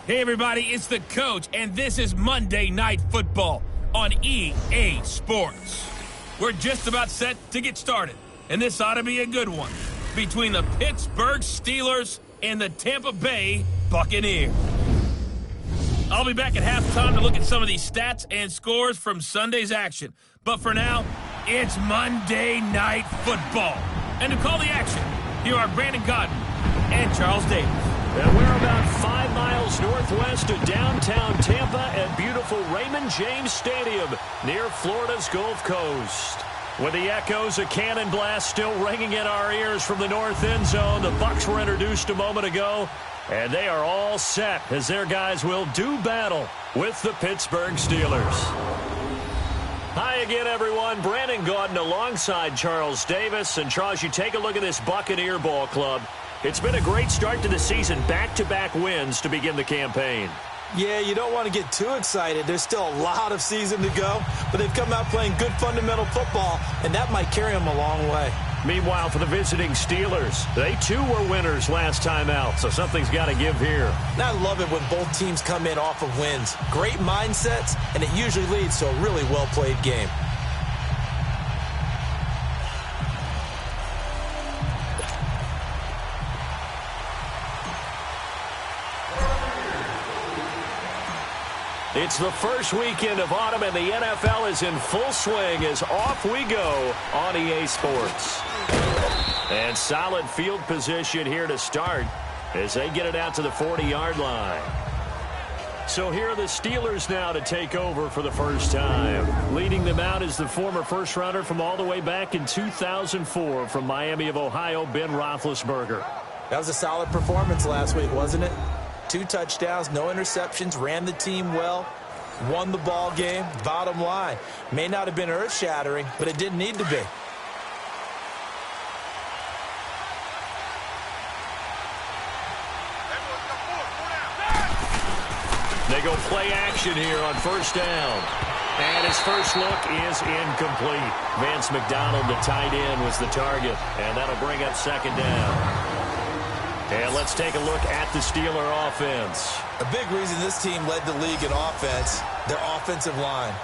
Hey everybody, it's the coach, and this is Monday Night Football on EA Sports. We're just about set to get started, and this ought to be a good one between the Pittsburgh Steelers and the Tampa Bay Buccaneers. I'll be back at halftime to look at some of these stats and scores from Sunday's action. But for now, it's Monday Night Football. And to call the action, here are Brandon Godden and Charles Davis. And we're about 5 miles northwest of downtown Tampa at beautiful Raymond James Stadium near Florida's Gulf Coast. With the echoes of cannon blast still ringing in our ears from the north end zone, the Bucs were introduced a moment ago, and they are all set as their guys will do battle with the Pittsburgh Steelers. Hi again, everyone. Brandon Gaudin alongside Charles Davis. And Charles, you take a look at this Buccaneer ball club. It's been a great start to the season, back-to-back wins to begin the campaign. Yeah, you don't want to get too excited. There's still a lot of season to go, but they've come out playing good fundamental football, and that might carry them a long way. Meanwhile, for the visiting Steelers, they too were winners last time out, so something's got to give here. And I love it when both teams come in off of wins. Great mindsets, and it usually leads to a really well-played game. It's the first weekend of autumn, and the NFL is in full swing as off we go on EA Sports. And solid field position here to start as they get it out to the 40-yard line. So here are the Steelers now to take over for the first time. Leading them out is the former first-rounder from all the way back in 2004 from Miami of Ohio, Ben Roethlisberger. That was a solid performance last week, wasn't it? 2 touchdowns, no interceptions, ran the team well, won the ball game. Bottom line, may not have been earth-shattering, but it didn't need to be. They go play action here on first down. And his first look is incomplete. Vance McDonald, the tight end, was the target, and that'll bring up second down. And let's take a look at the Steeler offense. A big reason this team led the league in offense, their offensive line.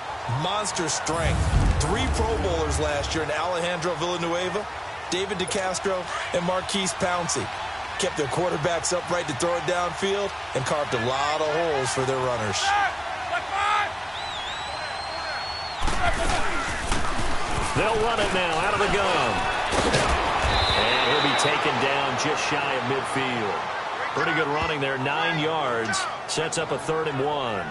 Monster strength. 3 Pro Bowlers last year in Alejandro Villanueva, David DeCastro, and Marquise Pouncey. Kept their quarterbacks upright to throw it downfield and carved a lot of holes for their runners. They'll run it now out of the gun. And he'll be taken down just shy of midfield. Pretty good running there, 9 yards. Sets up a 3rd and 1.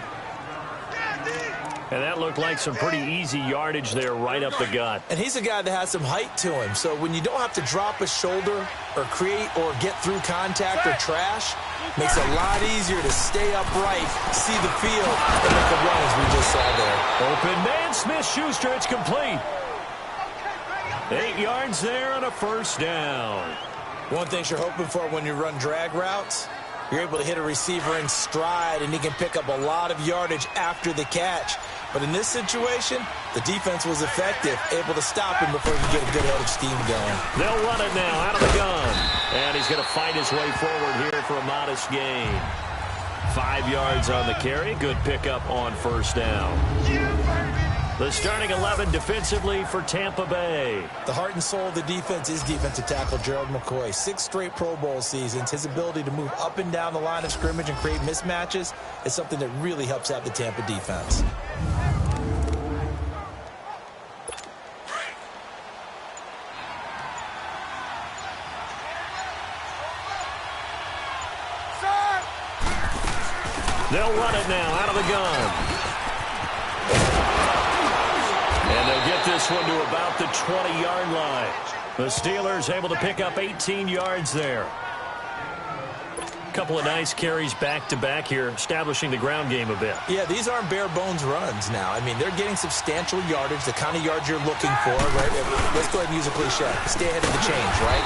And that looked like some pretty easy yardage there right up the gut. And he's a guy that has some height to him. So when you don't have to drop a shoulder or create or get through contact or trash, makes it a lot easier to stay upright, see the field, and make the runs we just saw there. Open man, Smith-Schuster, it's complete. 8 yards there on a first down. One thing you're hoping for when you run drag routes, you're able to hit a receiver in stride, and he can pick up a lot of yardage after the catch. But in this situation, the defense was effective, able to stop him before he could get a good head of steam going. They'll run it now out of the gun. And he's going to fight his way forward here for a modest gain. 5 yards on the carry. Good pickup on first down. The starting 11 defensively for Tampa Bay. The heart and soul of the defense is defensive tackle Gerald McCoy. 6 straight Pro Bowl seasons. His ability to move up and down the line of scrimmage and create mismatches is something that really helps out the Tampa defense. They'll run it now out of the gun. And they'll get this one to about the 20-yard line. The Steelers able to pick up 18 yards there. Couple of nice carries back-to-back here, establishing the ground game a bit. Yeah, these aren't bare-bones runs now. I mean, they're getting substantial yardage, the kind of yards you're looking for, right? Let's go ahead and use a cliche. Stay ahead of the change, right?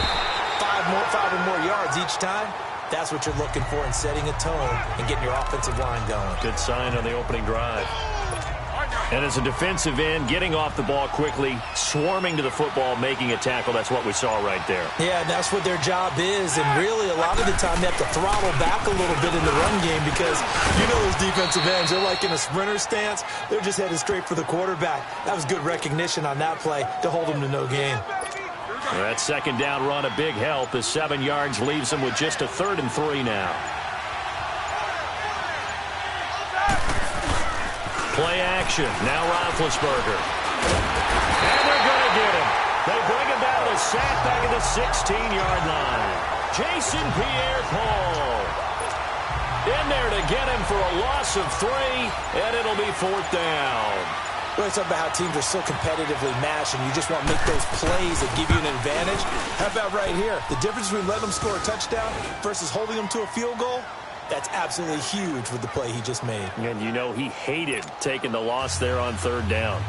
5 or more yards each time. That's what you're looking for in setting a tone and getting your offensive line going. Good sign on the opening drive. And as a defensive end, getting off the ball quickly, swarming to the football, making a tackle, that's what we saw right there. Yeah, and that's what their job is. And really, a lot of the time, they have to throttle back a little bit in the run game because, you know, those defensive ends, they're like in a sprinter stance. They're just headed straight for the quarterback. That was good recognition on that play to hold them to no gain. That second down run, a big help as 7 yards leaves them with just a 3rd and 3 now. Play action. Now Roethlisberger. And they're going to get him. They bring him down to sack back at the 16-yard line. Jason Pierre-Paul in there to get him for a loss of 3, and it'll be 4th down. We're talking about how teams are so competitively matched, and you just want to make those plays that give you an advantage. How about right here? The difference between letting them score a touchdown versus holding them to a field goal? That's absolutely huge with the play he just made. And you know he hated taking the loss there on 3rd down.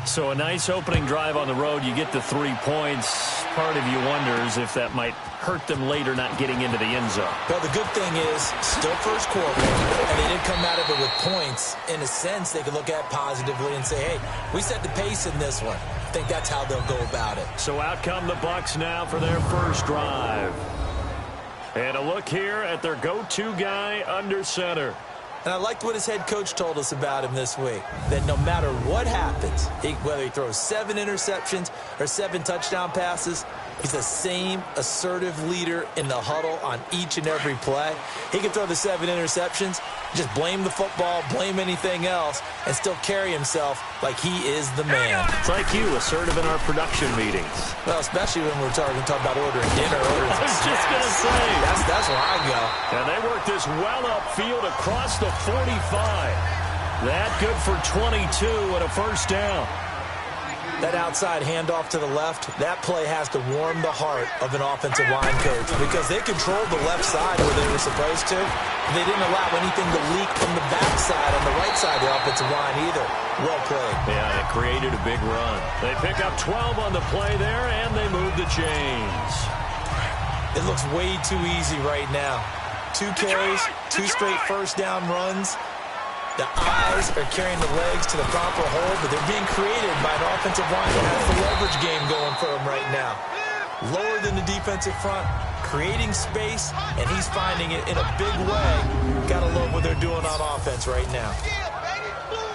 So a nice opening drive on the road. You get the 3 points. Part of you wonders if that might hurt them later not getting into the end zone. Well, the good thing is, still first quarter, and they didn't come out of it with points. In a sense, they could look at it positively and say, hey, we set the pace in this one. I think that's how they'll go about it. So out come the Bucs now for their first drive. And a look here at their go-to guy under center. And I liked what his head coach told us about him this week, that no matter what happens, whether he throws 7 interceptions or 7 touchdown passes, he's the same assertive leader in the huddle on each and every play. He can throw the 7 interceptions, just blame the football, blame anything else, and still carry himself like he is the man. It's like you, assertive in our production meetings. Well, especially when we're talking about ordering dinner. I was just going to say. That's where I go. And they work this well upfield across the 45. That good for 22 and a first down. That outside handoff to the left, that play has to warm the heart of an offensive line coach because they controlled the left side where they were supposed to. They didn't allow anything to leak from the backside on the right side of the offensive line either. Well played. Yeah, it created a big run. They pick up 12 on the play there, and they move the chains. It looks way too easy right now. 2 carries, 2 straight first down runs. The eyes are carrying the legs to the proper hold, but they're being created by an offensive line that has the leverage game going for them right now. Lower than the defensive front, creating space, and he's finding it in a big way. Gotta love what they're doing on offense right now.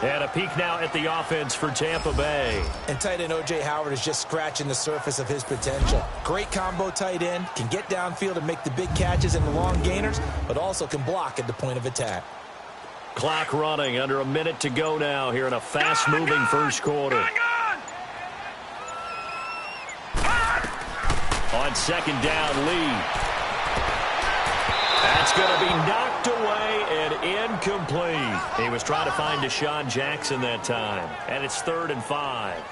And a peek now at the offense for Tampa Bay. And tight end O.J. Howard is just scratching the surface of his potential. Great combo tight end, can get downfield and make the big catches and the long gainers, but also can block at the point of attack. Clock running, under a minute to go now here in a fast-moving first quarter. On second down, Lee. That's going to be knocked away and incomplete. He was trying to find Deshaun Jackson that time. And it's 3rd and 5.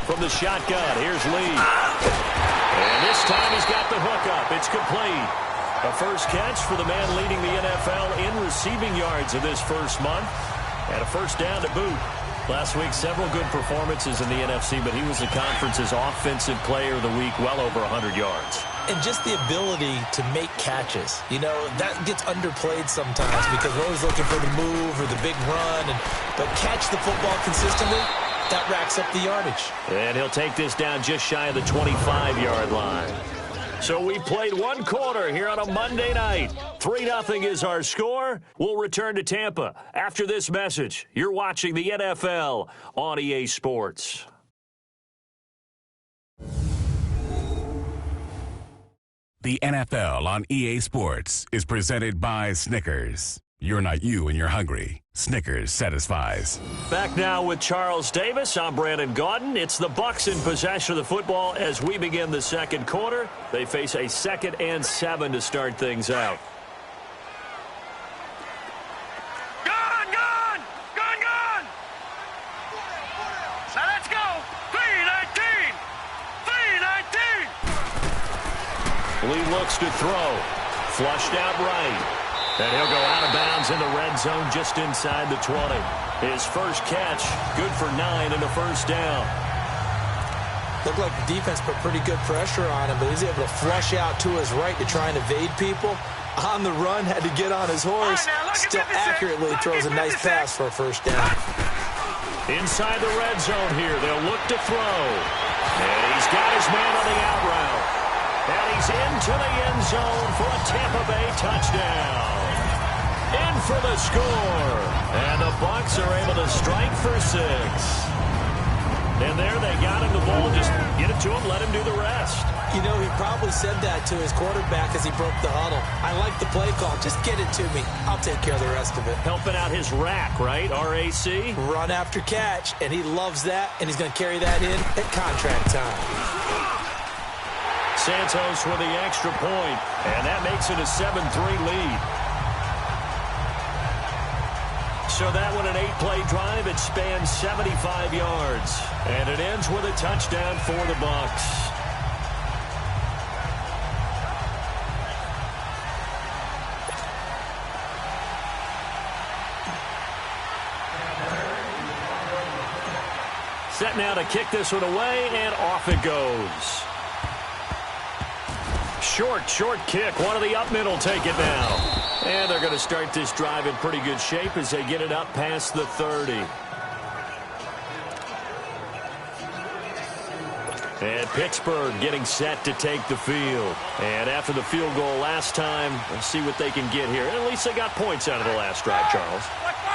From the shotgun, here's Lee. And this time he's got the hook up. It's complete. A first catch for the man leading the NFL in receiving yards in this first month. And a first down to boot. Last week, several good performances in the NFC, but he was the conference's offensive player of the week, well over 100 yards. And just the ability to make catches. You know, that gets underplayed sometimes because we're always looking for the move or the big run. But catch the football consistently, that racks up the yardage. And he'll take this down just shy of the 25-yard line. So we played 1 quarter here on a Monday night. 3-0 is our score. We'll return to Tampa after this message. You're watching the NFL on EA Sports. The NFL on EA Sports is presented by Snickers. You're not you and you're hungry. Snickers satisfies. Back now with Charles Davis. I'm Brandon Gaudin. It's the Bucs in possession of the football as we begin the second quarter. They face a 2nd and 7 to start things out. Gone! So let's go! 3-19! Lee looks to throw. Flushed out right. And he'll go out of bounds in the red zone just inside the 20. His first catch, good for 9 and a first down. Looked like the defense put pretty good pressure on him, but he's able to flush out to his right to try and evade people. On the run, had to get on his horse. Still accurately throws a nice pass for a first down. Inside the red zone here, they'll look to throw. And he's got his man on the out route. And he's into the end zone for a Tampa Bay touchdown. In for the score. And the Bucs are able to strike for 6. And there they got him the ball. Just get it to him, let him do the rest. You know, he probably said that to his quarterback as he broke the huddle. I like the play call. Just get it to me. I'll take care of the rest of it. Helping out his rack, right? R-A-C? Run after catch, and he loves that, and he's going to carry that in at contract time. Santos with the extra point, and that makes it a 7-3 lead. So that one, an 8-play drive. It spans 75 yards. And it ends with a touchdown for the Bucs. Set now to kick this one away, and off it goes. Short kick. One of the up middle take it now. And they're going to start this drive in pretty good shape as they get it up past the 30. And Pittsburgh getting set to take the field. And after the field goal last time, let's see what they can get here. And at least they got points out of the last drive, Charles.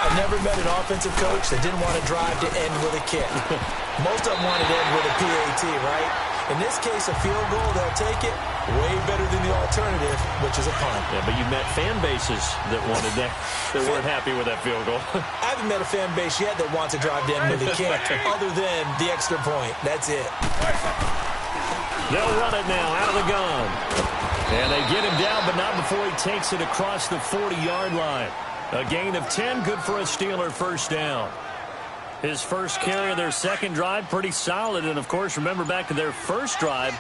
I've never met an offensive coach that didn't want to drive to end with a kick. Most of them wanted to end with a PAT, right? In this case, a field goal, they'll take it. Way better than the alternative, which is a punt. Yeah, but you met fan bases that wanted that, that weren't happy with that field goal. I haven't met a fan base yet that wants to drive to end with a kick, other than the extra point. That's it. They'll run it now out of the gun. And they get him down, but not before he takes it across the 40-yard line. A gain of 10, good for a Steeler first down. His first carry of their second drive, pretty solid. And, of course, remember back to their first drive,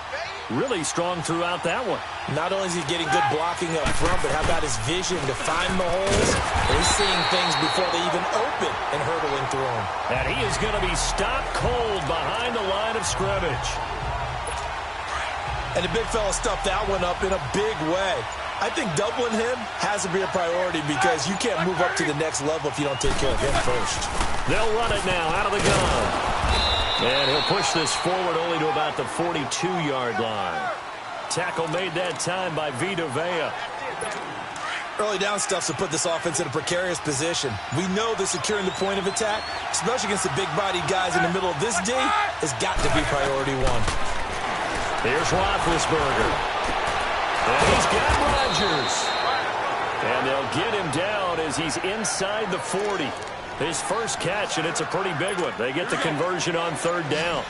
really strong throughout that one. Not only is he getting good blocking up front, but how about his vision to find the holes? And he's seeing things before they even open and hurdling through them. And he is going to be stopped cold behind the line of scrimmage. And the big fella stuffed that one up in a big way. I think doubling him has to be a priority because you can't move up to the next level if you don't take care of him first. They'll run it now out of the gun. And he'll push this forward only to about the 42-yard line. Tackle made that time by Vita Vea. Early down stuffs will put this offense in a precarious position. We know that securing the point of attack, especially against the big-bodied guys in the middle of this D, has got to be priority one. Here's Roethlisberger. And he's got Rodgers. And they'll get him down as he's inside the 40. His first catch, and it's a pretty big one. They get the conversion on third down.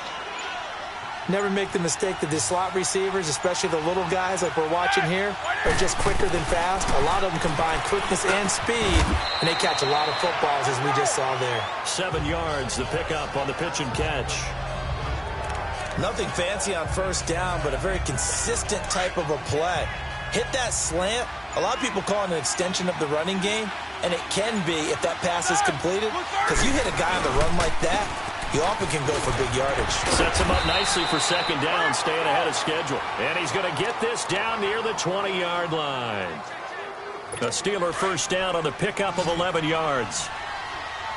Never make the mistake that the slot receivers, especially the little guys like we're watching here, are just quicker than fast. A lot of them combine quickness and speed, and they catch a lot of footballs, as we just saw there. 7 yards, the pickup on the pitch and catch. Nothing fancy on first down, but a very consistent type of a play. Hit that slant. A lot of people call it an extension of the running game, and it can be if that pass is completed, because you hit a guy on the run like that, you often can go for big yardage. Sets him up nicely for second down, staying ahead of schedule. And he's going to get this down near the 20-yard line. A Steeler first down on the pickup of 11 yards.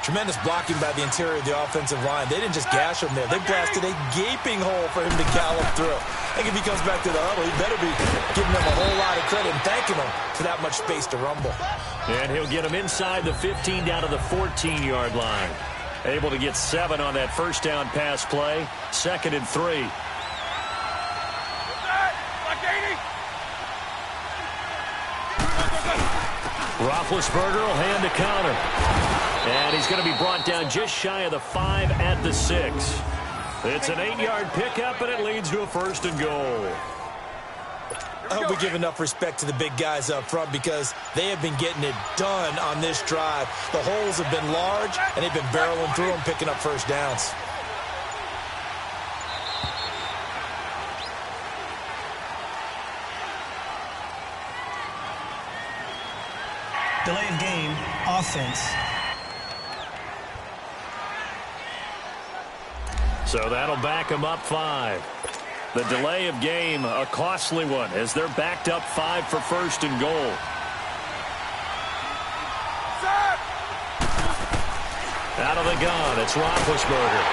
Tremendous blocking by the interior of the offensive line. They didn't just gash him there. They blasted a gaping hole for him to gallop through. I think if he comes back to the huddle, he better be giving them a whole lot of credit and thanking them for that much space to rumble. And he'll get him inside the 15 down to the 14-yard line. Able to get 7 on that first down pass play. 2nd and 3. Roethlisberger will hand to counter. And he's going to be brought down just shy of the 5 at the 6. It's an 8-yard pickup, and it leads to a 1st and goal. I hope we give enough respect to the big guys up front because they have been getting it done on this drive. The holes have been large, and they've been barreling through them, picking up first downs. Delay of game, offense. So that'll back them up 5. The delay of game, a costly one, as they're backed up 5 for first and goal. Out of the gun, it's Roethlisberger.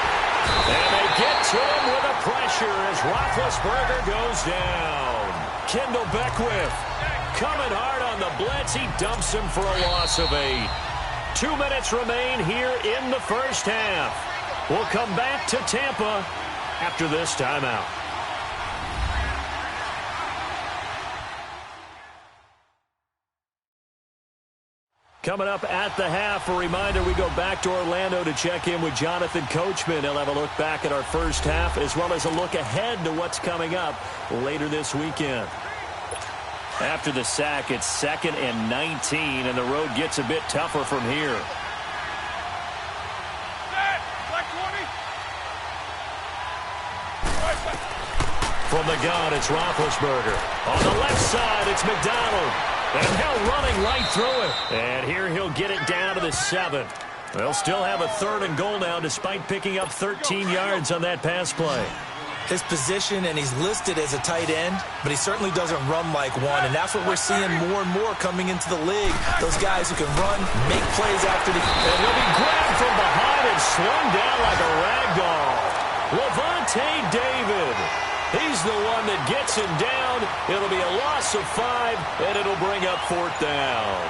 And they get to him with a pressure as Roethlisberger goes down. Kendall Beckwith coming hard on the blitz. He dumps him for a loss of 8. 2 minutes remain here in the first half. We'll come back to Tampa after this timeout. Coming up at the half, a reminder, we go back to Orlando to check in with Jonathan Coachman. He'll have a look back at our first half as well as a look ahead to what's coming up later this weekend. After the sack, it's 2nd and 19, and the road gets a bit tougher from here. From the gun, it's Roethlisberger. On the left side, it's McDonald. And Hill running right through it. And here he'll get it down to the 7. They'll still have a 3rd and goal now despite picking up 13 yards on that pass play. His position, and he's listed as a tight end, but he certainly doesn't run like one, and that's what we're seeing more and more coming into the league. Those guys who can run, make plays after the... And he'll be grabbed from behind and slung down like a rag doll. Levante David. He's the one that gets him down. It'll be a loss of 5, and it'll bring up 4th down.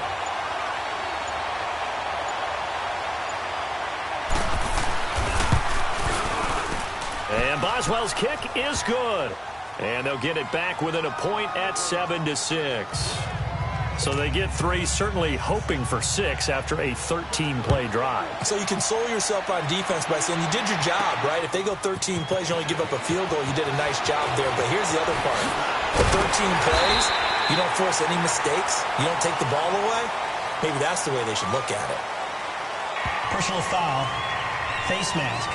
And Boswell's kick is good. And they'll get it back within a point at 7-6. So they get 3, certainly hoping for 6 after a 13-play drive. So you console yourself on defense by saying you did your job, right? If they go 13 plays, you only give up a field goal, you did a nice job there. But here's the other part. For 13 plays, you don't force any mistakes. You don't take the ball away. Maybe that's the way they should look at it. Personal foul, face mask,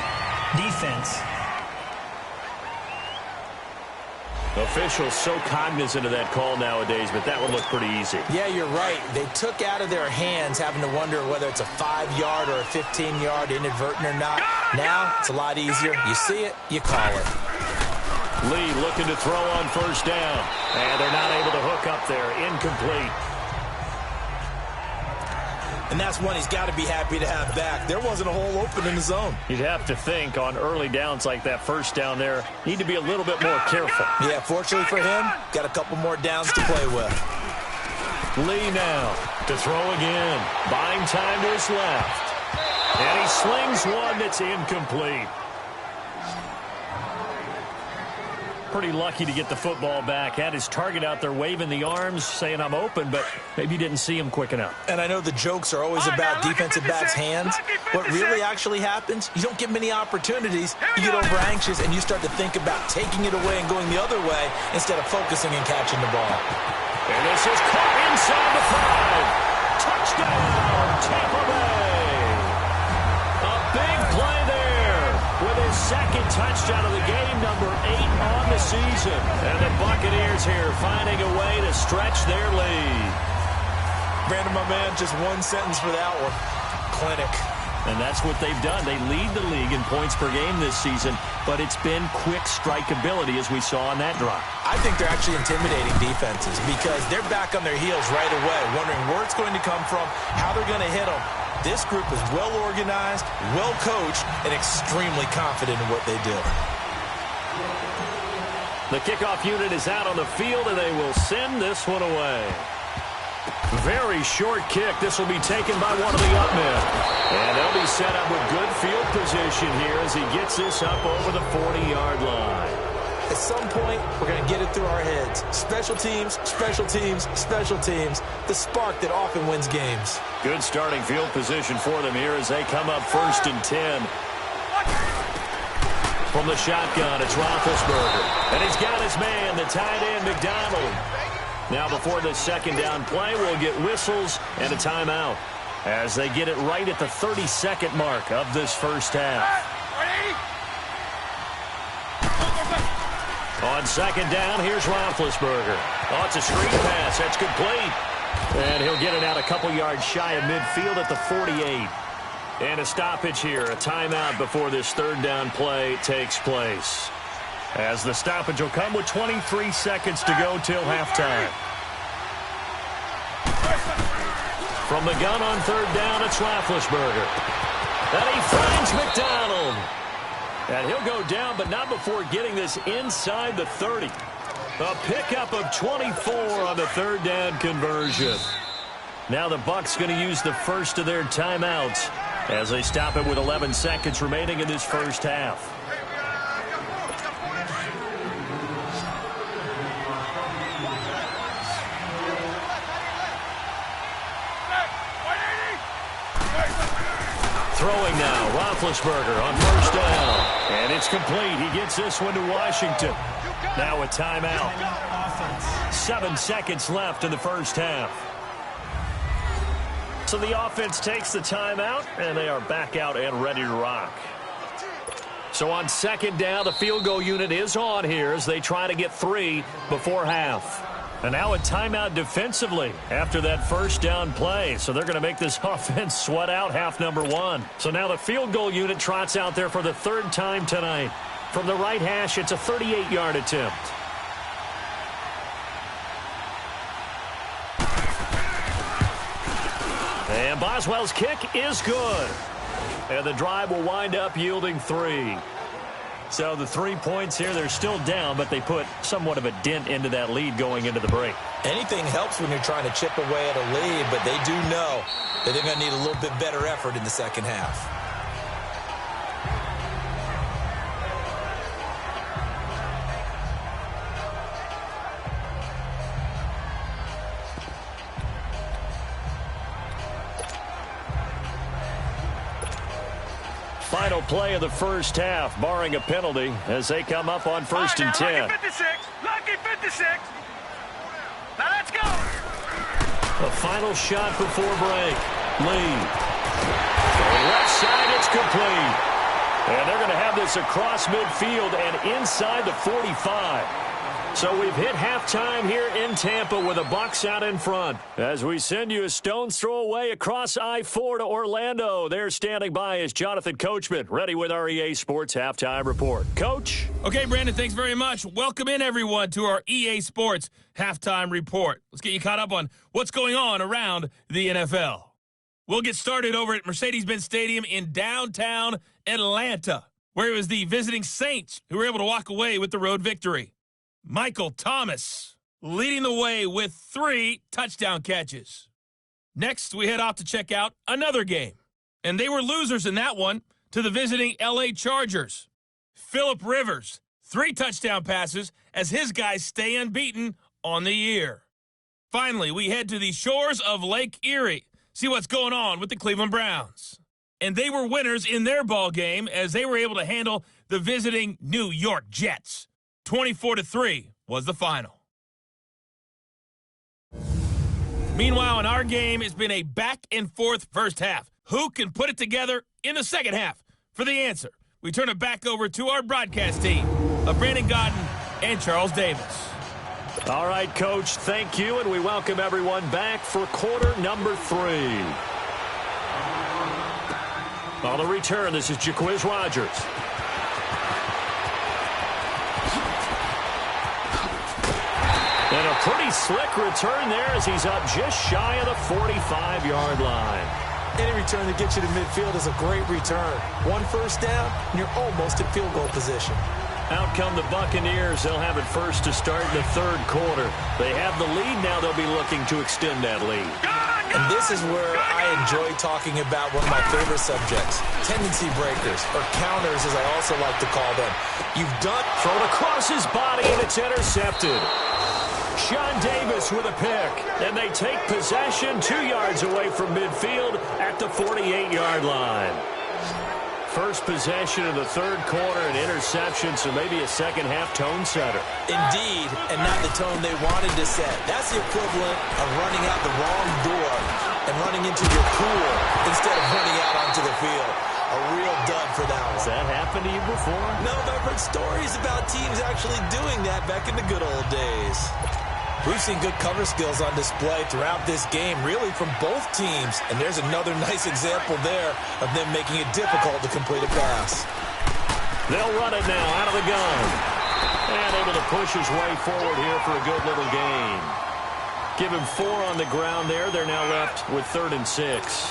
defense. Officials so cognizant of that call nowadays, but that would look pretty easy. Yeah, you're right. They took out of their hands having to wonder whether it's a 5-yard or a 15-yard inadvertent or not. Now, it's a lot easier. You see it, you call it. Lee looking to throw on first down. And they're not able to hook up there. Incomplete. And that's one he's got to be happy to have back. There wasn't a hole open in the zone. You'd have to think on early downs like that first down there, need to be a little bit more careful. Yeah, fortunately for him, got a couple more downs to play with. Lee now to throw again. Buying time to his left. And he slings one that's incomplete. Pretty lucky to get the football back. Had his target out there waving the arms, saying I'm open, but maybe you didn't see him quick enough. And I know the jokes are always about defensive backs' hands. What really actually happens, you don't get many opportunities. You get over anxious and you start to think about taking it away and going the other way instead of focusing and catching the ball. And this is caught inside the 5. Touchdown, Tampa Bay. A big play there with his 2nd touchdown of the game, number 8 on the season. And the Buccaneers here finding a way to stretch their lead. Brandon, my man, just one sentence for that one. Clinic. And that's what they've done. They lead the league in points per game this season, but it's been quick strikeability as we saw on that drive. I think they're actually intimidating defenses because they're back on their heels right away, wondering where it's going to come from, how they're going to hit them. This group is well organized, well coached, and extremely confident in what they do. The kickoff unit is out on the field, and they will send this one away. Very short kick. This will be taken by one of the up men. And they'll be set up with good field position here as he gets this up over the 40-yard line. At some point, we're going to get it through our heads. Special teams, special teams, special teams. The spark that often wins games. Good starting field position for them here as they come up 1st and 10. From the shotgun, it's Roethlisberger. And he's got his man, the tight end, McDonald. Now before the 2nd down play, we'll get whistles and a timeout as they get it right at the 32nd mark of this first half. On 2nd down, here's Roethlisberger. Oh, it's a screen pass. That's complete. And he'll get it out a couple yards shy of midfield at the 48. And a stoppage here, a timeout before this third down play takes place. As the stoppage will come with 23 seconds to go till halftime. From the gun on third down, it's Roethlisberger. And he finds McDonald. And he'll go down, but not before getting this inside the 30. A pickup of 24 on the third down conversion. Now the Bucs going to use the first of their timeouts as they stop it with 11 seconds remaining in this first half. Throwing now, Roethlisberger on first down. And it's complete. He gets this one to Washington. Now a timeout. 7 seconds left in the first half. So the offense takes the timeout, and they are back out and ready to rock. So on second down, the field goal unit is on here as they try to get 3 before half. And now a timeout defensively after that first down play. So they're going to make this offense sweat out half number 1. So now the field goal unit trots out there for the third time tonight. From the right hash, it's a 38-yard attempt. And Boswell's kick is good. And the drive will wind up yielding 3. So the 3 points here, they're still down, but they put somewhat of a dent into that lead going into the break. Anything helps when you're trying to chip away at a lead, but they do know that they're going to need a little bit better effort in the second half. Final play of the first half, barring a penalty, as they come up on first and 10. Lucky 56. Lucky 56. Now let's go. The final shot before break. Lee. Left side, it's complete. And they're going to have this across midfield and inside the 45. So we've hit halftime here in Tampa with the Bucs out in front. As we send you a stone's throw away across I-4 to Orlando. There standing by is Jonathan Coachman, ready with our EA Sports Halftime Report. Coach? Okay, Brandon, thanks very much. Welcome in, everyone, to our EA Sports Halftime Report. Let's get you caught up on what's going on around the NFL. We'll get started over at Mercedes-Benz Stadium in downtown Atlanta, where it was the visiting Saints who were able to walk away with the road victory. Michael Thomas leading the way with 3 touchdown catches. Next, we head off to check out another game. And they were losers in that one to the visiting LA Chargers. Phillip Rivers, 3 touchdown passes as his guys stay unbeaten on the year. Finally, we head to the shores of Lake Erie, see what's going on with the Cleveland Browns. And they were winners in their ball game as they were able to handle the visiting New York Jets. 24-3 was the final. Meanwhile, in our game, it's been a back-and-forth first half. Who can put it together in the second half? For the answer, we turn it back over to our broadcast team of Brandon Godden and Charles Davis. All right, Coach, thank you, and we welcome everyone back for quarter number 3. On the return, this is Jaquiz Rogers. And a pretty slick return there as he's up just shy of the 45-yard line. Any return that gets you to midfield is a great return. 1 first down, and you're almost in field goal position. Out come the Buccaneers. They'll have it first to start in the third quarter. They have the lead. Now they'll be looking to extend that lead. And this is where I enjoy talking about one of my favorite subjects, tendency breakers, or counters as I also like to call them. You've done... Thrown across his body, and it's intercepted. Sean Davis with a pick, and they take possession 2 yards away from midfield at the 48-yard line. First possession of the third quarter, an interception, so maybe a second-half tone setter. Indeed, and not the tone they wanted to set. That's the equivalent of running out the wrong door and running into your pool instead of running out onto the field. A real dud for that one. Has that happened to you before? No, but I've heard stories about teams actually doing that back in the good old days. We've seen good cover skills on display throughout this game, really from both teams. And there's another nice example there of them making it difficult to complete a pass. They'll run it now out of the gun. And able to push his way forward here for a good little gain. Give him 4 on the ground there. They're now left with 3rd and 6.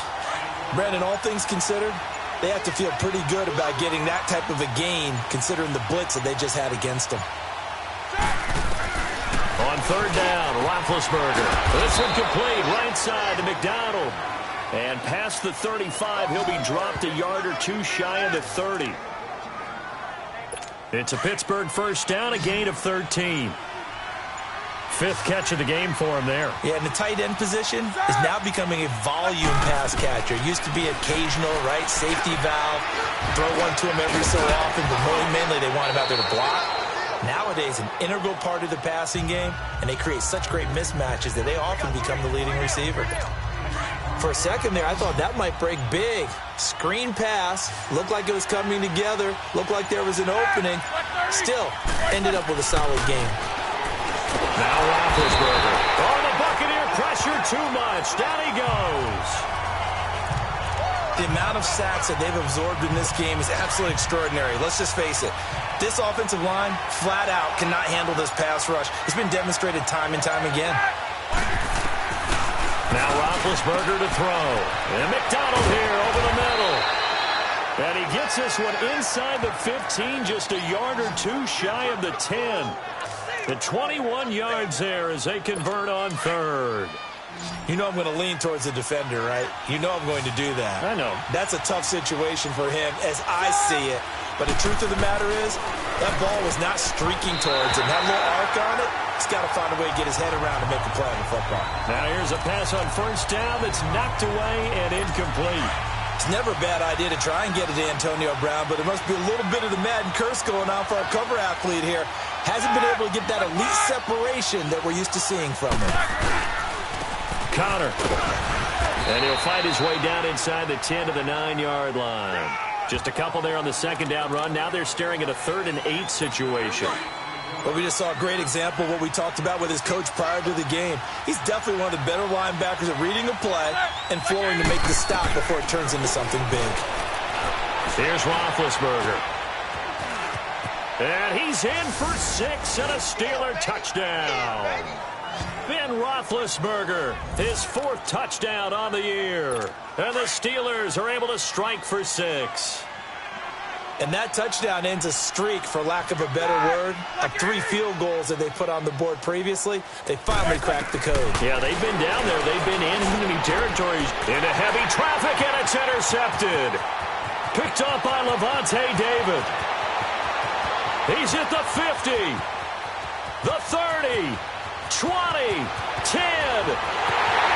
Brandon, all things considered, they have to feel pretty good about getting that type of a gain, considering the blitz that they just had against them. On 3rd down, Roethlisberger. This one complete, right side to McDonald. And past the 35, he'll be dropped a yard or 2 shy of the 30. It's a Pittsburgh first down, a gain of 13. 5th catch of the game for him there. Yeah, and the tight end position is now becoming a volume pass catcher. It used to be occasional, right, safety valve, throw one to him every so often, but mainly they want him out there to block. Nowadays, an integral part of the passing game, and they create such great mismatches that they often become the leading receiver. For a second there, I thought that might break big. Screen pass, looked like it was coming together, looked like there was an opening. Still, ended up with a solid game. Now Roethlisberger. Oh, the Buccaneer pressure too much. Down he goes. The amount of sacks that they've absorbed in this game is absolutely extraordinary. Let's just face it. This offensive line, flat out, cannot handle this pass rush. It's been demonstrated time and time again. Now Roethlisberger to throw. And McDonald here over the middle. And he gets this one inside the 15, just a yard or 2 shy of the 10. The 21 yards there as they convert on 3rd. You know I'm going to lean towards the defender, right? You know I'm going to do that. I know. That's a tough situation for him as I see it. But the truth of the matter is, that ball was not streaking towards him. That little arc on it, he's got to find a way to get his head around and make a play on the football. Now here's a pass on 1st down that's knocked away and incomplete. It's never a bad idea to try and get it to Antonio Brown, but there must be a little bit of the Madden curse going on for our cover athlete here. Hasn't been able to get that elite separation that we're used to seeing from him. Connor. And he'll fight his way down inside the 10 to the 9-yard line. Just a couple there on the 2nd down run. Now they're staring at a 3rd and 8 situation. Well, we just saw a great example of what we talked about with his coach prior to the game. He's definitely one of the better linebackers at reading a play and flowing to make the stop before it turns into something big. Here's Roethlisberger. And he's in for 6 and a Steeler touchdown. Ben Roethlisberger, his 4th touchdown on the year. And the Steelers are able to strike for 6. And that touchdown ends a streak, for lack of a better word, of 3 field goals that they put on the board previously. They finally cracked the code. Yeah, they've been down there. They've been in enemy territories into heavy traffic, and it's intercepted. Picked up by Levante David. He's at the 50, the 30, 20, 10.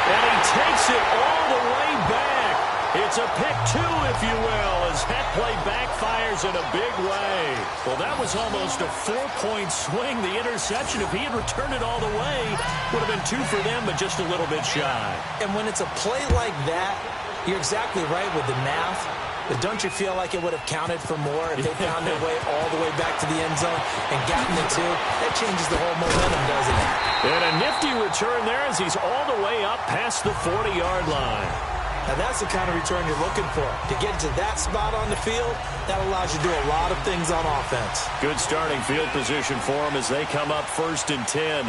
And he takes it all the way back. It's a pick 2, if you will, as that play backfires in a big way. Well, that was almost a 4-point swing. The interception, if he had returned it all the way, would have been 2 for them, but just a little bit shy. And when it's a play like that, you're exactly right with the math. But don't you feel like it would have counted for more if they found their way all the way back to the end zone and gotten the 2? That changes the whole momentum, doesn't it? And a nifty return there as he's all the way up past the 40-yard line. Now that's the kind of return you're looking for. To get to that spot on the field, that allows you to do a lot of things on offense. Good starting field position for them as they come up 1st and 10.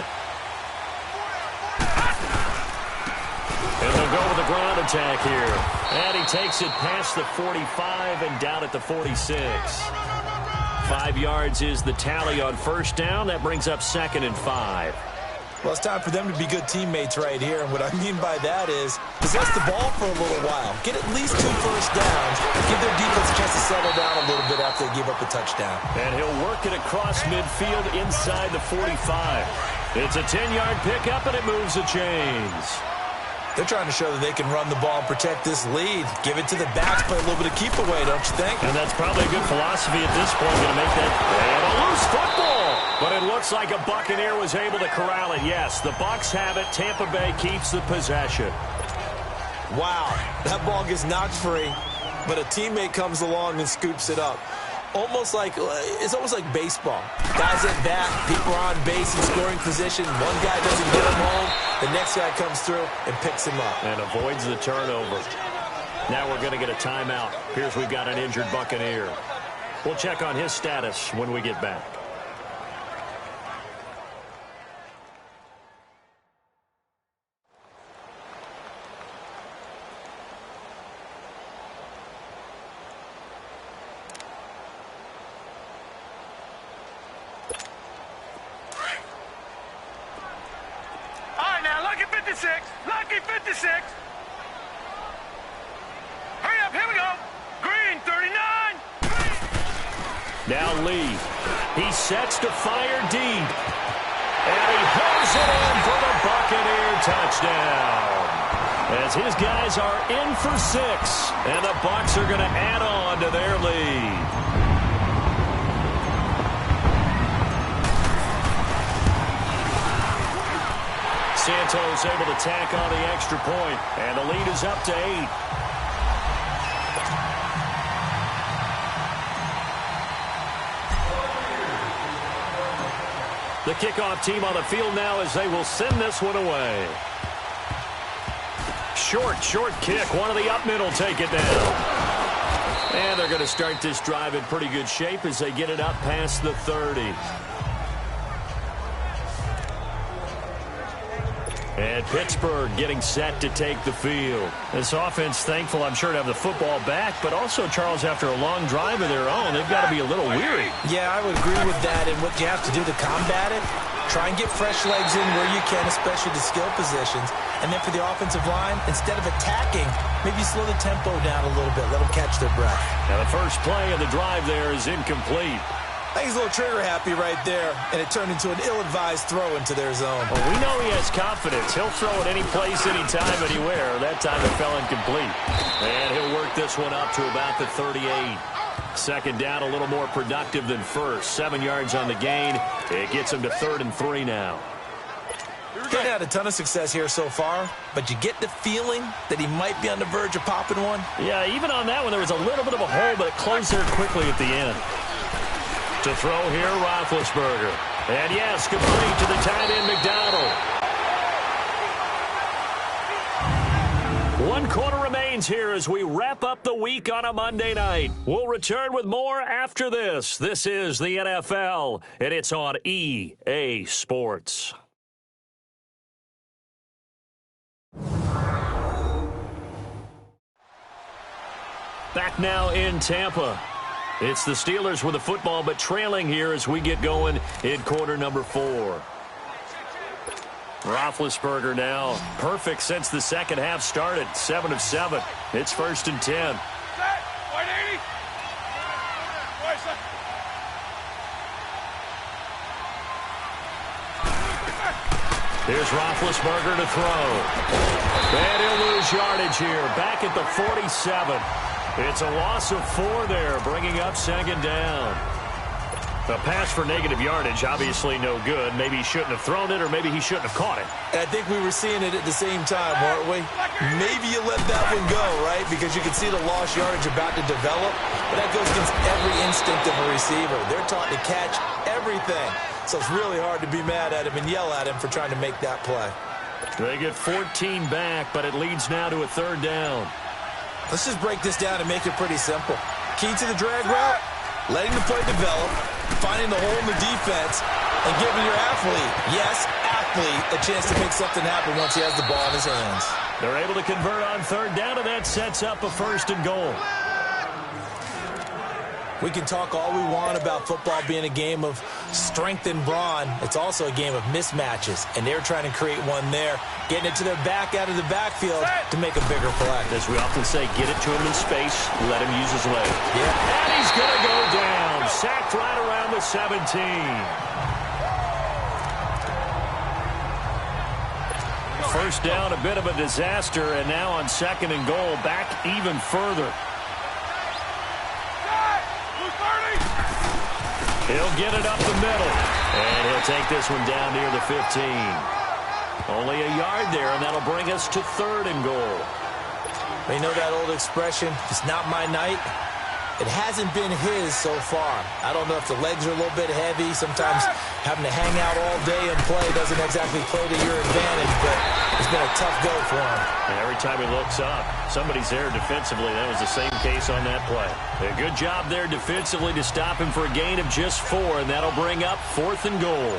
And they'll go with the ground attack here. And he takes it past the 45 and down at the 46. 5 yards is the tally on 1st down. That brings up 2nd and 5. Well, it's time for them to be good teammates right here. And what I mean by that is possess the ball for a little while. Get at least 2 first downs. Give their defense a chance to settle down a little bit after they give up a touchdown. And he'll work it across midfield inside the 45. It's a 10-yard pickup, and it moves the chains. They're trying to show that they can run the ball and protect this lead. Give it to the backs, play a little bit of keep away, don't you think? And that's probably a good philosophy at this point, going to make that. And a loose football. But it looks like a Buccaneer was able to corral it. Yes, the Bucs have it. Tampa Bay keeps the possession. Wow, that ball gets knocked free, but a teammate comes along and scoops it up. Almost like it's almost like baseball. Guys at bat, people are on base in scoring position. One guy doesn't get him home. The next guy comes through and picks him up. And avoids the turnover. Now we're going to get a timeout. Here's we've got an injured Buccaneer. We'll check on his status when we get back. Lucky 56. Hurry up, here we go. Green 39. Now Lee. He sets to fire deep. And he holds it in for the Buccaneer touchdown. As his guys are in for 6. And the Bucs are going to add on to their lead. Santos able to tack on the extra point, and the lead is up to 8. The kickoff team on the field now as they will send this one away. Short kick. One of the up middle take it down. And they're going to start this drive in pretty good shape as they get it up past the 30. And Pittsburgh getting set to take the field. This offense thankful, I'm sure, to have the football back, but also, Charles, after a long drive of their own, they've got to be a little weary. Yeah, I would agree with that. And what you have to do to combat it, try and get fresh legs in where you can, especially the skill positions. And then for the offensive line, instead of attacking, maybe slow the tempo down a little bit. Let them catch their breath. Now the first play of the drive there is incomplete. I think he's a little trigger happy right there, and it turned into an ill-advised throw into their zone. Well, we know he has confidence. He'll throw it any place, anytime, anywhere. That time it fell incomplete. And he'll work this one up to about the 38. Second down, a little more productive than first. 7 yards on the gain. It gets him to 3rd and 3 now. He's had a ton of success here so far, but you get the feeling that he might be on the verge of popping one. Yeah, even on that one, there was a little bit of a hole, but it closed there quickly at the end. To throw here, Roethlisberger. And yes, complete to the tight end, McDonald. 1 quarter remains here as we wrap up the week on a Monday night. We'll return with more after this. This is the NFL, and it's on EA Sports. Back now in Tampa. It's the Steelers with the football, but trailing here as we get going in quarter number 4. Roethlisberger now perfect since the second half started. 7 of 7. It's 1st and 10. Here's Roethlisberger to throw. And he'll lose yardage here. Back at the 47. It's a loss of 4 there, bringing up 2nd down. A pass for negative yardage, obviously no good. Maybe he shouldn't have thrown it, or maybe he shouldn't have caught it. I think we were seeing it at the same time, weren't we? Maybe you let that one go, right? Because you can see the lost yardage about to develop. But that goes against every instinct of a receiver. They're taught to catch everything. So it's really hard to be mad at him and yell at him for trying to make that play. They get 14 back, but it leads now to a 3rd down. Let's just break this down and make it pretty simple. Key to the drag route, letting the play develop, finding the hole in the defense, and giving your athlete, a chance to make something happen once he has the ball in his hands. They're able to convert on 3rd down, and that sets up a 1st and goal. We can talk all we want about football being a game of strength and brawn. It's also a game of mismatches, and they're trying to create one there, getting it to their back out of the backfield to make a bigger play. As we often say, get it to him in space, let him use his leg. Yeah. And he's going to go down, sacked right around the 17. First down, a bit of a disaster, and now on 2nd and goal, back even further. He'll get it up the middle, and he'll take this one down near the 15. Only a yard there, and that'll bring us to 3rd and goal. You know that old expression, it's not my night. It hasn't been his so far. I don't know if the legs are a little bit heavy. Sometimes having to hang out all day and play doesn't exactly play to your advantage, but it's been a tough go for him. And every time he looks up, somebody's there defensively. That was the same case on that play. A good job there defensively to stop him for a gain of just 4, and that'll bring up 4th and goal.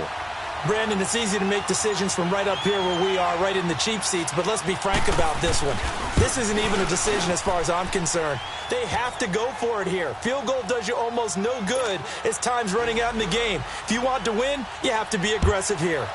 Brandon, it's easy to make decisions from right up here where we are, right in the cheap seats, but let's be frank about this one. This isn't even a decision as far as I'm concerned. They have to go for it here. Field goal does you almost no good as time's running out in the game. If you want to win, you have to be aggressive here.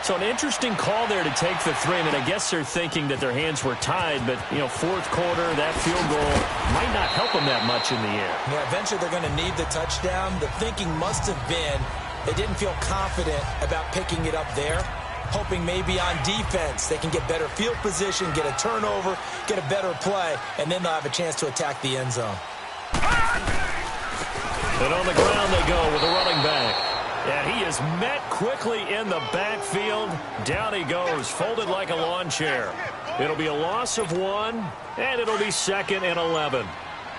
So an interesting call there to take the 3. I mean, I guess they're thinking that their hands were tied, but, you know, 4th quarter, that field goal might not help them that much in the air. Yeah, eventually they're going to need the touchdown. The thinking must have been they didn't feel confident about picking it up there, hoping maybe on defense they can get better field position, get a turnover, get a better play, and then they'll have a chance to attack the end zone. And on the ground they go with a running back. And he is met quickly in the backfield. Down he goes, folded like a lawn chair. It'll be a loss of 1, and it'll be 2nd and 11.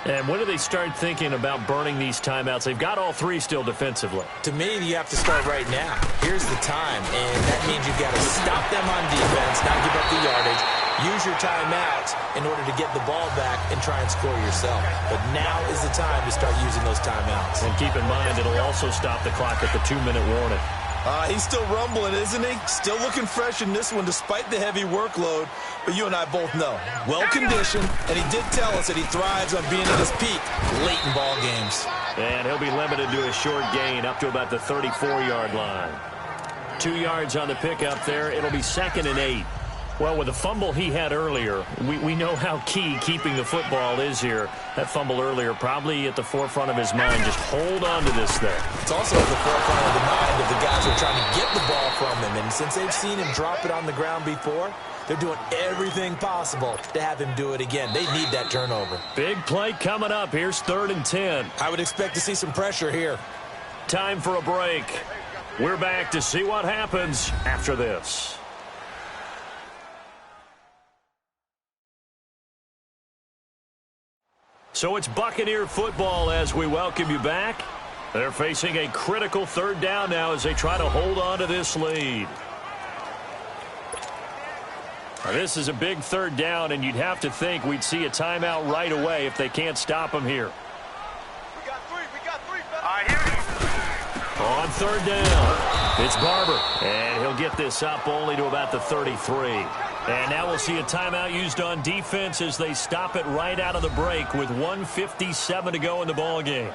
And when do they start thinking about burning these timeouts? They've got all 3 still defensively. To me, you have to start right now. Here's the time, and that means you've got to stop them on defense, not give up the yardage, use your timeouts in order to get the ball back and try and score yourself. But now is the time to start using those timeouts. And keep in mind, it'll also stop the clock at the 2-minute warning. He's still rumbling, isn't he? Still looking fresh in this one despite the heavy workload. But you and I both know, well-conditioned, and he did tell us that he thrives on being at his peak late in ball games. And he'll be limited to a short gain up to about the 34-yard line. 2 yards on the pickup there. It'll be 2nd and 8. Well, with the fumble he had earlier, we know how key keeping the football is here. That fumble earlier probably at the forefront of his mind. Just hold on to this thing. It's also at the forefront of the mind of the guys who are trying to get the ball from him. And since they've seen him drop it on the ground before, they're doing everything possible to have him do it again. They need that turnover. Big play coming up. Here's 3rd and 10. I would expect to see some pressure here. Time for a break. We're back to see what happens after this. So it's Buccaneer football as we welcome you back. They're facing a critical 3rd down now as they try to hold on to this lead. Now, this is a big 3rd down, and you'd have to think we'd see a timeout right away if they can't stop them here. We got 3. I hear you. On 3rd down, it's Barber, and he'll get this up only to about the 33. And now we'll see a timeout used on defense as they stop it right out of the break with 1:57 to go in the ball game.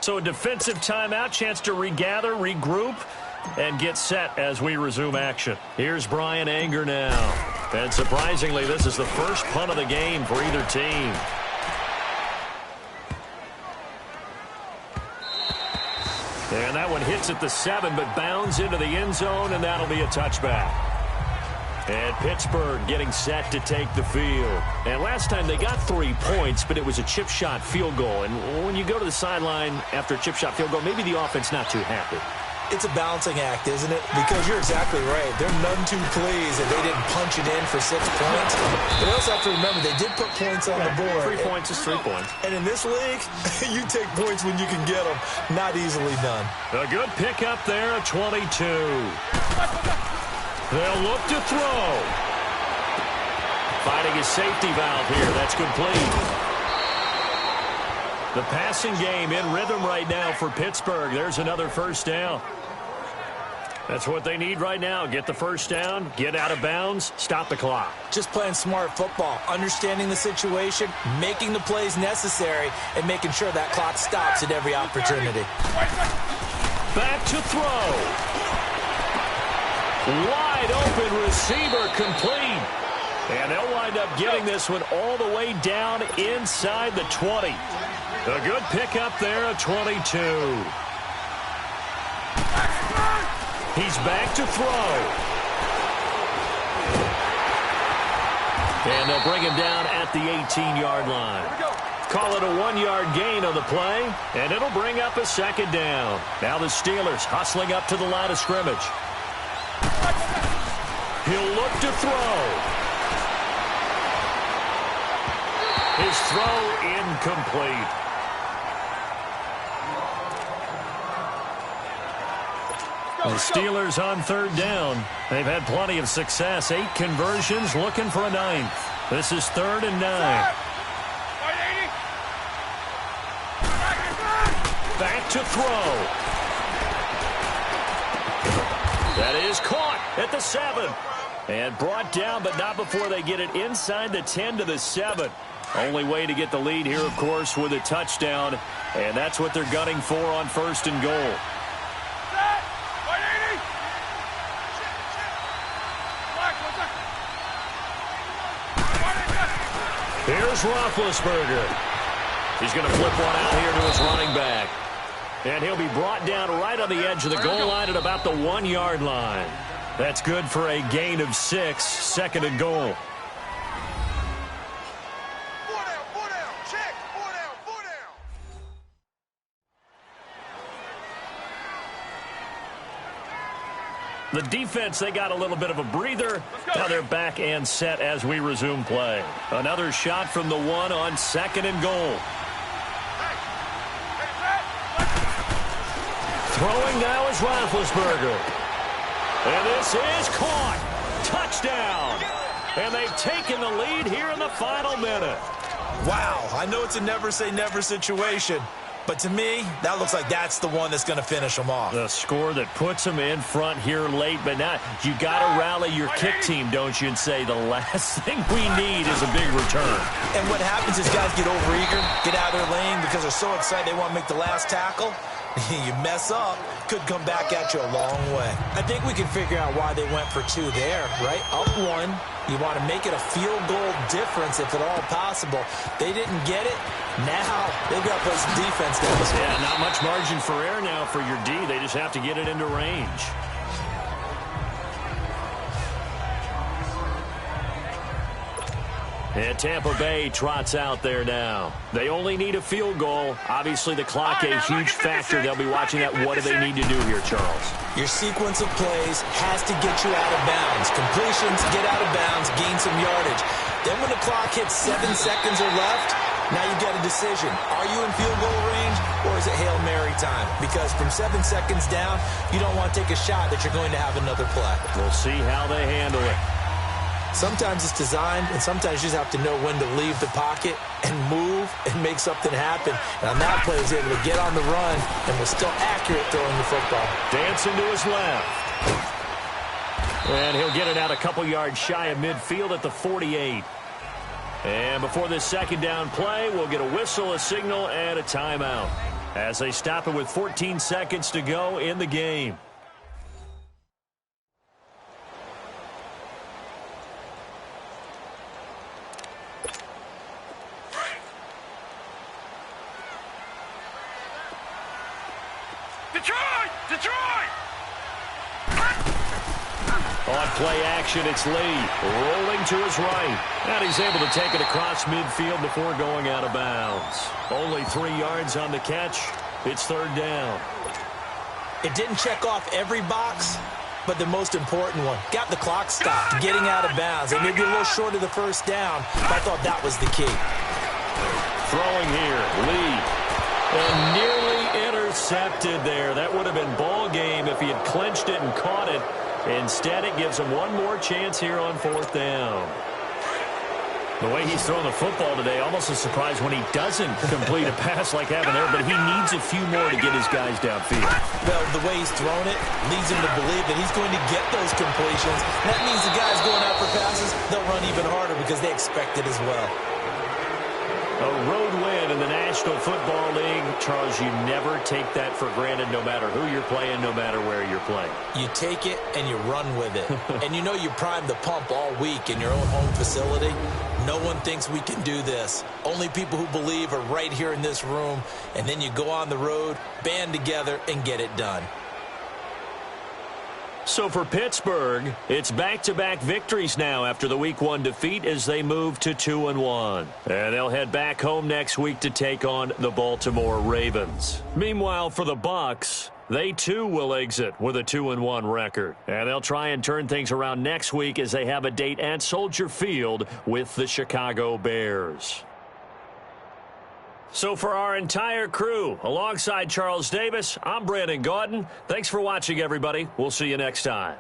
So a defensive timeout, chance to regather, regroup, and get set as we resume action. Here's Brian Anger now. And surprisingly, this is the first punt of the game for either team. And that one hits at the 7, but bounds into the end zone, and that'll be a touchback. And Pittsburgh getting set to take the field. And last time they got 3 points, but it was a chip shot field goal. And when you go to the sideline after a chip shot field goal, maybe the offense not too happy. It's a balancing act, isn't it? Because you're exactly right. They're none too pleased that they didn't punch it in for 6 points. But you also have to remember they did put points on the board. 3 points is 3 points. And in this league, you take points when you can get them. Not easily done. A good pickup there at 22. They'll look to throw. Finding a safety valve here. That's complete. The passing game in rhythm right now for Pittsburgh. There's another 1st down. That's what they need right now. Get the 1st down, get out of bounds, stop the clock. Just playing smart football, understanding the situation, making the plays necessary, and making sure that clock stops at every opportunity. Back to throw. Wide open receiver complete. And they'll wind up getting this one all the way down inside the 20. A good pickup there at 22. He's back to throw. And they'll bring him down at the 18-yard line. Call it a 1-yard gain on the play, and it'll bring up a 2nd down. Now the Steelers hustling up to the line of scrimmage. He'll look to throw. His throw incomplete. The Steelers on third down. They've had plenty of success. 8 conversions, looking for a 9th. This is 3rd and 9. Back to throw. That is caught at the 7. And brought down, but not before they get it inside the 10 to the 7. Only way to get the lead here, of course, with a touchdown. And that's what they're gunning for on 1st and goal. Here's Roethlisberger. He's going to flip one out here to his running back. And he'll be brought down right on the edge of the goal line at about the 1-yard line. That's good for a gain of 6, 2nd and goal. The defense, they got a little bit of a breather. Now they're back and set as we resume play. Another shot from the 1 on 2nd and goal. Throwing now is Roethlisberger. And this is caught. Touchdown. And they've taken the lead here in the final minute. Wow, I know it's a never-say-never situation. But to me, that looks like that's the one that's going to finish them off. The score that puts them in front here late, but now you got to rally your kick team, don't you, and say the last thing we need is a big return. And what happens is guys get overeager, get out of their lane because they're so excited they want to make the last tackle. You mess up, could come back at you a long way. I think we can figure out why they went for 2 there, right? Up 1. You want to make it a field goal difference if at all possible. They didn't get it. Now they've got to play some defense down. Yeah, not much margin for error now for your D. They just have to get it into range. And Tampa Bay trots out there now. They only need a field goal. Obviously, the clock a huge factor. They'll be watching that. What do they need to do here, Charles? Your sequence of plays has to get you out of bounds. Completions, get out of bounds, gain some yardage. Then when the clock hits 7 seconds or left, now you've got a decision. Are you in field goal range or is it Hail Mary time? Because from 7 seconds down, you don't want to take a shot that you're going to have another play. We'll see how they handle it. Sometimes it's designed, and sometimes you just have to know when to leave the pocket and move and make something happen. And on that play, he was able to get on the run and was still accurate throwing the football. Dancing to his left. And he'll get it out a couple yards shy of midfield at the 48. And before this 2nd down play, we'll get a whistle, a signal, and a timeout as they stop it with 14 seconds to go in the game. Detroit! On play action, it's Lee rolling to his right. And he's able to take it across midfield before going out of bounds. Only 3 yards on the catch. It's 3rd down. It didn't check off every box, but the most important one. Got the clock stopped, getting out of bounds. They may be a little short of the 1st down, but I thought that was the key. Throwing here, Lee. And nearly intercepted there. That would have been ball game if he had clinched it and caught it. Instead, it gives him one more chance here on 4th down. The way he's throwing the football today, almost a surprise when he doesn't complete a pass like having there, but he needs a few more to get his guys downfield. Well, the way he's thrown it leads him to believe that he's going to get those completions. That means the guys going out for passes, they'll run even harder because they expect it as well. A road win in the National Football League. Charles, you never take that for granted no matter who you're playing, no matter where you're playing. You take it and you run with it. And you know you primed the pump all week in your own home facility. No one thinks we can do this. Only people who believe are right here in this room. And then you go on the road, band together, and get it done. So for Pittsburgh, it's back-to-back victories now after the Week 1 defeat as they move to 2-1. And they'll head back home next week to take on the Baltimore Ravens. Meanwhile, for the Bucs, they too will exit with a 2-1 record. And they'll try and turn things around next week as they have a date at Soldier Field with the Chicago Bears. So for our entire crew, alongside Charles Davis, I'm Brandon Gaudin. Thanks for watching, everybody. We'll see you next time.